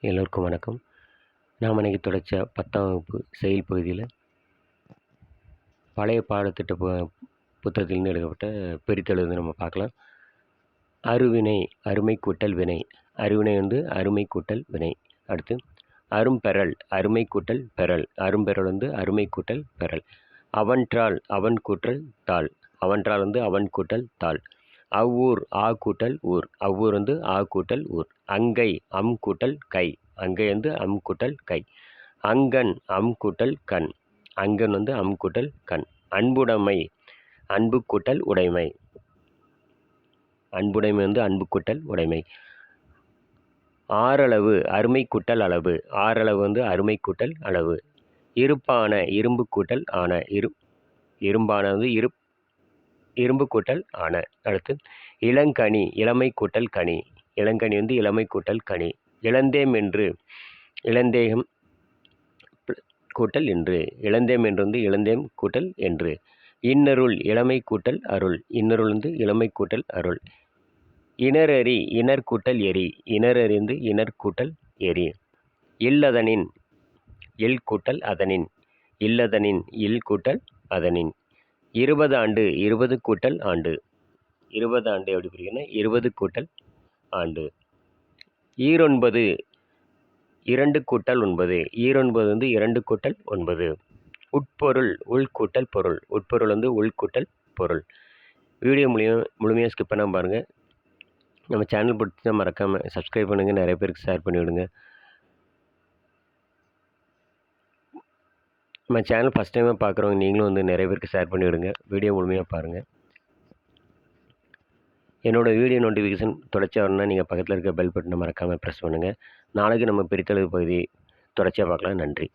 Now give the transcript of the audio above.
எல்லோருக்கும் வணக்கம். நாம் இன்னைக்கு தொடர்ச்சியா 10ஆம் வகுப்பு செயல் பகுதியில் பழைய பாடத்திட்ட புத்தகத்திலிருந்து எடுக்கப்பட்ட பிரித்தெழு வந்து நம்ம பார்க்கலாம். அருவினை அருமை கூட்டல் வினை. அருவினை வந்து அருமை கூட்டல் வினை. அடுத்து அரும்பெறல் அருமை கூட்டல் பெறல். அரும்பெறல் வந்து அருமை கூட்டல் பெறல். அவன்றால் அவன் கூட்டல் தாள். அவன்றால் வந்து அவன் கூட்டல் தாள். அவ்வூர் ஆ கூட்டல் ஊர். அவ்வூர் வந்து ஆ கூட்டல் ஊர். அங்கை அம் கூட்டல் கை. அங்கை வந்து அம் கூட்டல் கை. அங்கன் அம் கூட்டல் கண். அங்கன் வந்து அம் கூட்டல் கண். அன்புடைமை அன்பு கூட்டல் உடைமை. அன்புடைமை வந்து அன்பு கூட்டல் உடைமை. ஆறளவு அருமை கூட்டல் அளவு. ஆறளவு வந்து அருமை கூட்டல் அளவு. இருப்பான இரும்பு கூட்டல் ஆன. இரும்பான வந்து இரும்பு கூட்டல் ஆன. அடுத்து இளங்கனி இளமை கூட்டல் கனி. இளங்கனி வந்து இளமை கூட்டல் கனி. இளந்தேம் என்று இளந்தேகம் கூட்டல் என்று. இளந்தேம் என்று வந்து இளந்தேம் கூட்டல் என்று. இன்னருள் இளமை கூட்டல் அருள். இன்னருள் வந்து இளமை கூட்டல் அருள். இணரறி இணர் கூட்டல் எரி. இணரறி வந்து இணர் கூட்டல் எரி. இல்லதனின் இல் கூட்டல் அதனின். இல்லதனின் இல் கூட்டல் அதனின். 20 ஆண்டு 20 கூட்டல் ஆண்டு. 20 ஆண்டு எப்படி பிரிக்கணும்? 20 கூட்டல் ஆண்டு. ஈரொன்பது 2 கூட்டல் 9. ஈரொன்பது வந்து 2 கூட்டல் 9. உட்பொருள் உள் கூட்டல் பொருள். உட்பொருள் வந்து உள் கூட்டல் பொருள். வீடியோ முழுமையாக ஸ்கிப் பண்ணாமல் பாருங்கள். நம்ம சேனல் பிடிச்சா மறக்காமல் சப்ஸ்கிரைப் பண்ணுங்கள். நிறைய பேருக்கு ஷேர் பண்ணி விடுங்க. நம்ம சேனல் ஃபஸ்ட் டைமாக பார்க்குறவங்க நீங்களும் வந்து நிறைய பேருக்கு ஷேர் பண்ணி விடுங்க. வீடியோ முழுமையாக பாருங்கள். என்னோடய வீடியோ நோட்டிஃபிகேஷன் தொடர்ச்சியாக வரணும்னா நீங்கள் பக்கத்தில் இருக்க பெல் பட்டனை மறக்காமல் ப்ரெஸ் பண்ணுங்கள். நாளைக்கு நம்ம பிரித்தெழுவு பகுதி தொடர்ச்சியாக பார்க்கலாம். நன்றி.